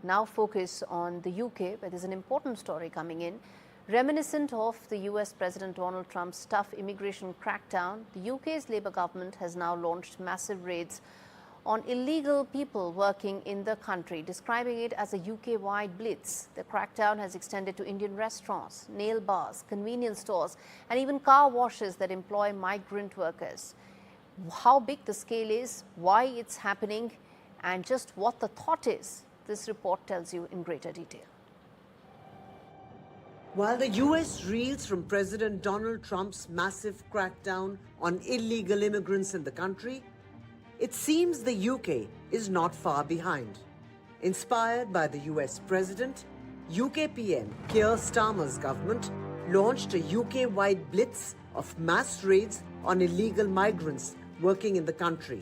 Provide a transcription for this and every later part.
Now focus on the UK, where there's an important story coming in. Reminiscent of the US President Donald Trump's tough immigration crackdown, the UK's Labour government has now launched massive raids on illegal people working in the country, describing it as a UK-wide blitz. The crackdown has extended to Indian restaurants, nail bars, convenience stores, and even car washes that employ migrant workers. How big the scale is, why it's happening, and just what the thought is, this report tells you in greater detail. While the US reels from President Donald Trump's massive crackdown on illegal immigrants in the country, it seems the UK is not far behind. Inspired by the US President, UK PM Keir Starmer's government launched a UK-wide blitz of mass raids on illegal migrants working in the country,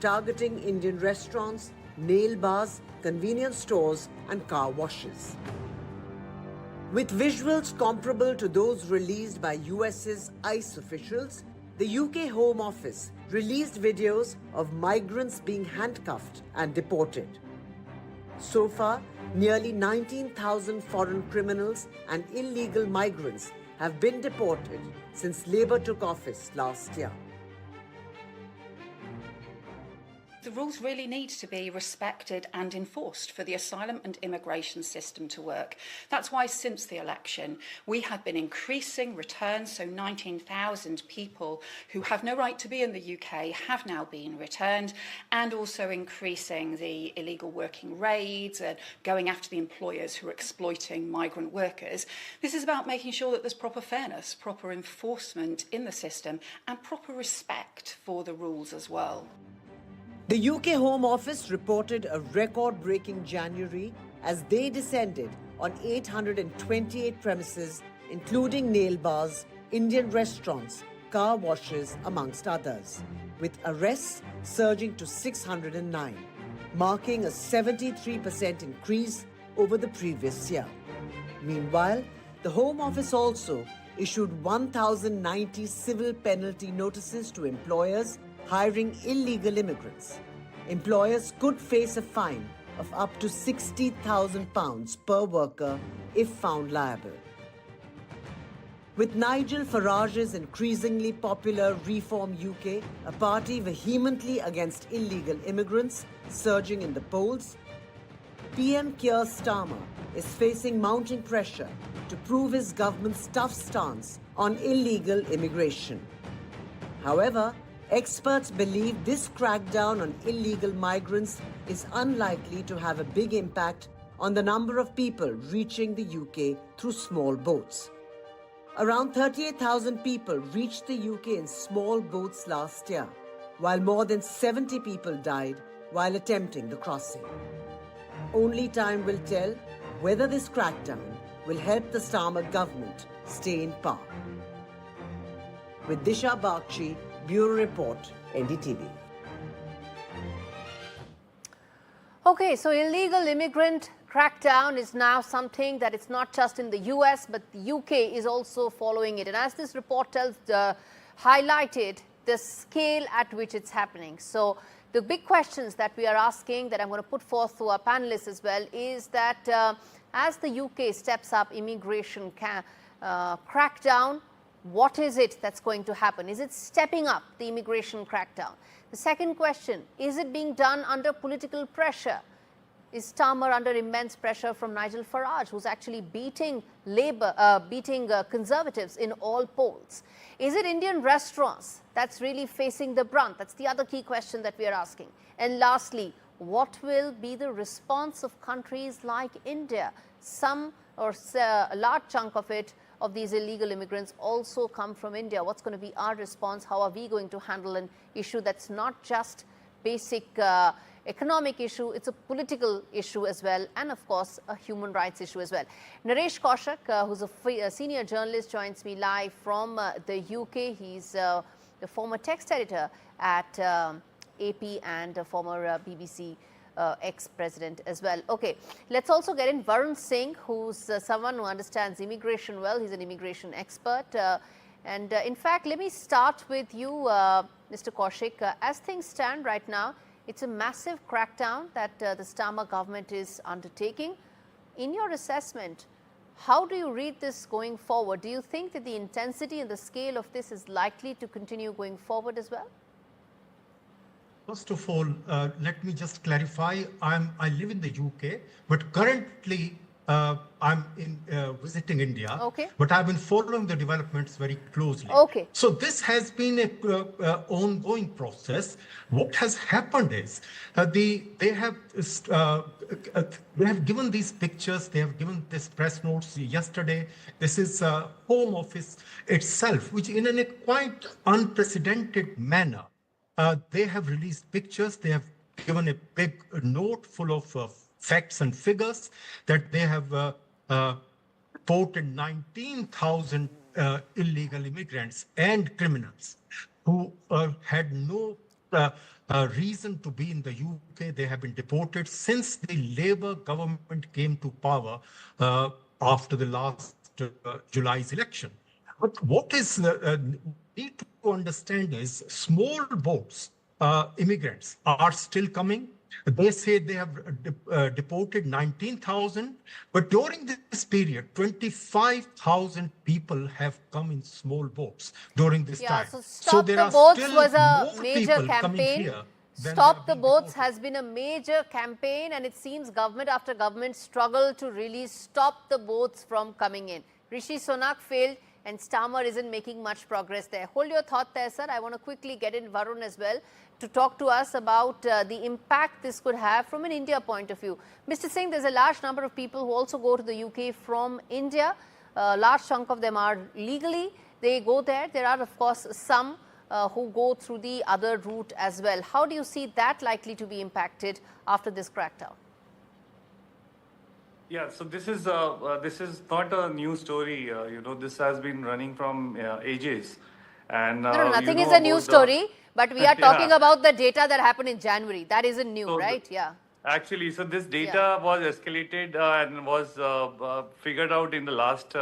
targeting Indian restaurants, nail bars, convenience stores and car washes. With visuals comparable to those released by US's ICE officials, the UK Home Office released videos of migrants being handcuffed and deported. So far, nearly 19,000 foreign criminals and illegal migrants have been deported since Labour took office last year. The rules really need to be respected and enforced for the asylum and immigration system to work. That's why since the election, we have been increasing returns, so 19,000 people who have no right to be in the UK have now been returned, and also increasing the illegal working raids and going after the employers who are exploiting migrant workers. This is about making sure that there's proper fairness, proper enforcement in the system, and proper respect for the rules as well. The UK Home Office reported a record-breaking January as they descended on 828 premises, including nail bars, Indian restaurants, car washes, amongst others, with arrests surging to 609, marking a 73% increase over the previous year. Meanwhile, the Home Office also issued 1,090 civil penalty notices to employers hiring illegal immigrants. Employers could face a fine of up to £60,000 per worker if found liable. With Nigel Farage's increasingly popular Reform UK, a party vehemently against illegal immigrants, surging in the polls, PM Keir Starmer is facing mounting pressure to prove his government's tough stance on illegal immigration. However, experts believe this crackdown on illegal migrants is unlikely to have a big impact on the number of people reaching the UK through small boats. Around 38,000 people reached the UK in small boats last year, while more than 70 people died while attempting the crossing. Only time will tell whether this crackdown will help the Starmer government stay in power. With Dishha Bagchi, Bureau Report, NDTV. Okay, so illegal immigrant crackdown is now something that it's not just in the US, but the UK is also following it. And as this report tells, highlighted the scale at which it's happening. So the big questions that we are asking, that I'm going to put forth to our panelists as well, is that as the UK steps up immigration crackdown, what is it that's going to happen? Is it stepping up the immigration crackdown? The second question, is it being done under political pressure? Is Starmer under immense pressure from Nigel Farage, who's actually beating Conservatives in all polls? Is it Indian restaurants that's really facing the brunt? That's the other key question that we are asking. And lastly, what will be the response of countries like India? Some or a large chunk of these illegal immigrants also come from India. What's going to be our response? How are we going to handle an issue that's not just basic economic issue, it's a political issue as well, and of course a human rights issue as well. Naresh Kaushik, who's a senior journalist, joins me live from the UK. He's the former text editor at AP and a former BBC ex-president as well. Okay, let's also get in Varun Singh, who's someone who understands immigration well. He's an immigration expert. In fact, let me start with you, Mr. Kaushik. As things stand right now, It's a massive crackdown that the Starmer government is undertaking. In your assessment, how do you read this going forward? Do you think that the intensity and the scale of this is likely to continue going forward as well? First of all, let me just clarify. I live in the UK, but currently I'm visiting India. Okay. But I've been following the developments very closely. Okay. So this has been a ongoing process. What has happened is they have given these pictures. They have given this press notes yesterday. This is Home Office itself, which in a quite unprecedented manner. They have released pictures. They have given a big note full of facts and figures that they have reported 19,000 illegal immigrants and criminals who had no reason to be in the UK. They have been deported since the Labour government came to power after the last July's election. But what is need to understand is small boats, immigrants are still coming. They say they have deported 19,000, but during this period, 25,000 people have come in small boats during this time. So Stop the Boats was a major campaign. Stop the Boats has been a major campaign, and it seems government after government struggled to really stop the boats from coming in. Rishi Sunak failed, and Starmer isn't making much progress there. Hold your thought there, sir. I want to quickly get in Varun as well to talk to us about the impact this could have from an India point of view. Mr. Singh, there's a large number of people who also go to the UK from India. A large chunk of them are legally. They go there. There are, of course, some who go through the other route as well. How do you see that likely to be impacted after this crackdown? Yeah, so this is not a new story. This has been running from ages. And no, nothing is a new story. But we are talking about the data that happened in January. That isn't new, right? Yeah. Actually, so this data was escalated and was figured out in the last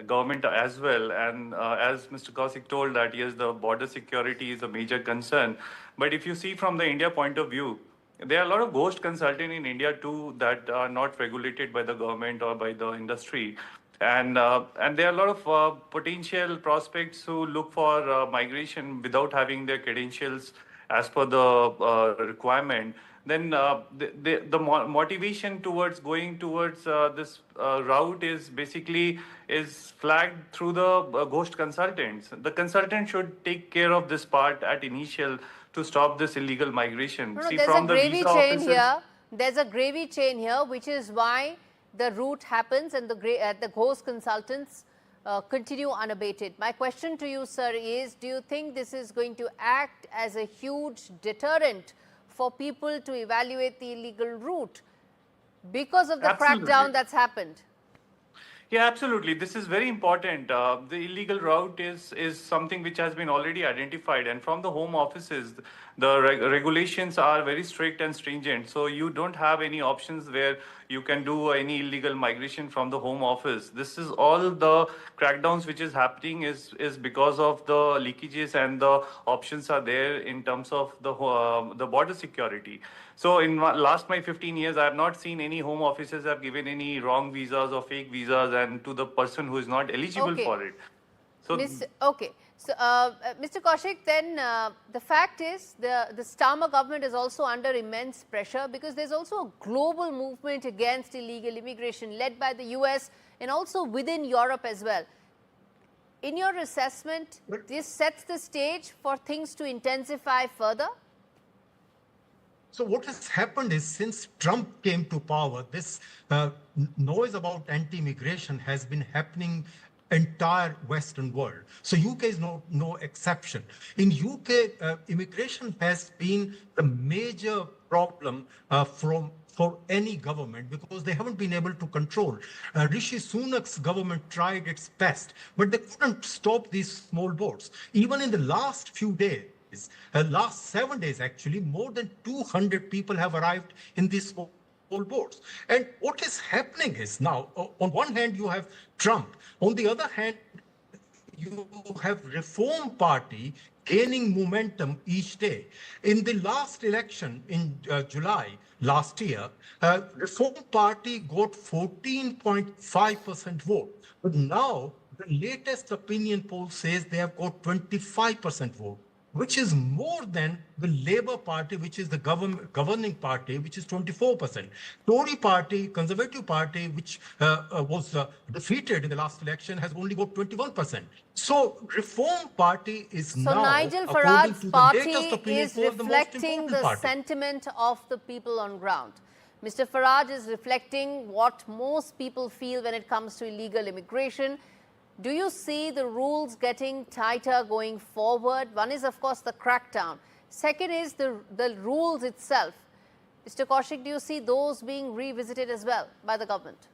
government as well. And as Mr. Kaushik told that, yes, the border security is a major concern. But if you see from the India point of view, there are a lot of ghost consultants in India too that are not regulated by the government or by the industry. And there are a lot of potential prospects who look for migration without having their credentials as per the requirement. Then the motivation towards going towards this route is basically flagged through the ghost consultants. The consultant should take care of this part at initial to stop this illegal migration. See, there's a gravy chain here. There's a gravy chain here, which is why the route happens and the ghost consultants continue unabated. My question to you, sir, is do you think this is going to act as a huge deterrent for people to evaluate the illegal route because of the crackdown that's happened? Yeah, absolutely. This is very important. The illegal route is something which has been already identified, and from the home offices, the regulations are very strict and stringent. So you don't have any options where you can do any illegal migration from the home office. This is all the crackdowns which is happening is because of the leakages, and the options are there in terms of the border security. So in last 15 years, I have not seen any home offices have given any wrong visas or fake visas and to the person who is not eligible for it. So So, Mr. Kaushik, then the fact is the Starmer government is also under immense pressure because there's also a global movement against illegal immigration led by the US and also within Europe as well. In your assessment, this sets the stage for things to intensify further? So what has happened is since Trump came to power, this noise about anti-immigration has been happening entire Western world. So UK is no exception. In UK, immigration has been the major problem for any government because they haven't been able to control. Rishi Sunak's government tried its best, but they couldn't stop these small boats. Even in the last few days, last 7 days actually, more than 200 people have arrived in these small boats. And what is happening is now, on one hand, you have Trump. On the other hand, you have Reform Party gaining momentum each day. In the last election in July last year, Reform Party got 14.5% vote. But now the latest opinion poll says they have got 25% vote, which is more than the Labour Party, which is the governing party, which is 24%. Tory Party, Conservative Party, which was defeated in the last election, has only got 21%. So Reform Party is So now, Nigel according Farage's to the party latest opinion is poll, the most reflecting important the party. sentiment of the people on ground. Mr. Farage is reflecting what most people feel when it comes to illegal immigration. Do you see the rules getting tighter going forward? One is, of course, the crackdown. Second is the rules itself. Mr. Kaushik, do you see those being revisited as well by the government?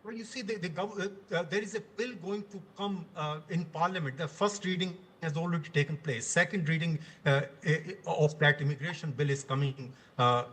Well, you see, there is a bill going to come in Parliament. The first reading has already taken place. Second reading of that immigration bill is coming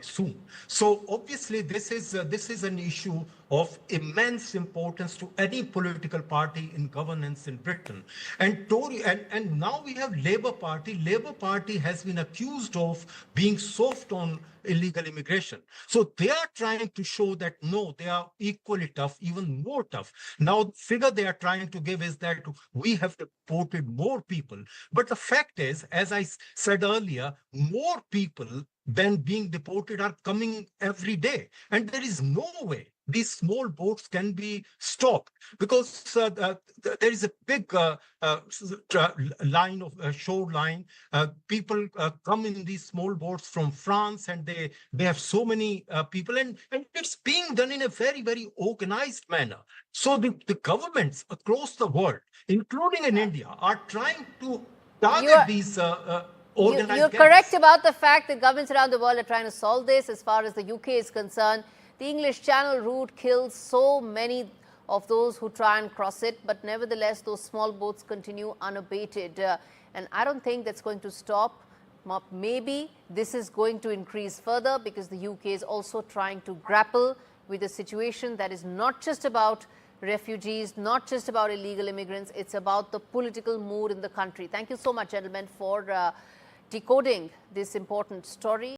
soon. So obviously, this is an issue of immense importance to any political party in governance in Britain. And Tory and now we have Labour Party. Labour Party has been accused of being soft on illegal immigration. So they are trying to show that no, they are equally tough, even more tough. Now, the figure they are trying to give is that we have deported more people. But the fact is, as I said earlier, more people than being deported are coming every day. And there is no way these small boats can be stopped because there is a big line of shoreline. People come in these small boats from France, and they have so many people, and it's being done in a very, very organized manner. So the governments across the world, including in India, are trying to target these organized You're gangs. correct about the fact that governments around the world are trying to solve this. As far as the UK is concerned, the English Channel route kills so many of those who try and cross it, but nevertheless, those small boats continue unabated. And I don't think that's going to stop. Maybe this is going to increase further because the UK is also trying to grapple with a situation that is not just about refugees, not just about illegal immigrants, it's about the political mood in the country. Thank you so much, gentlemen, for decoding this important story.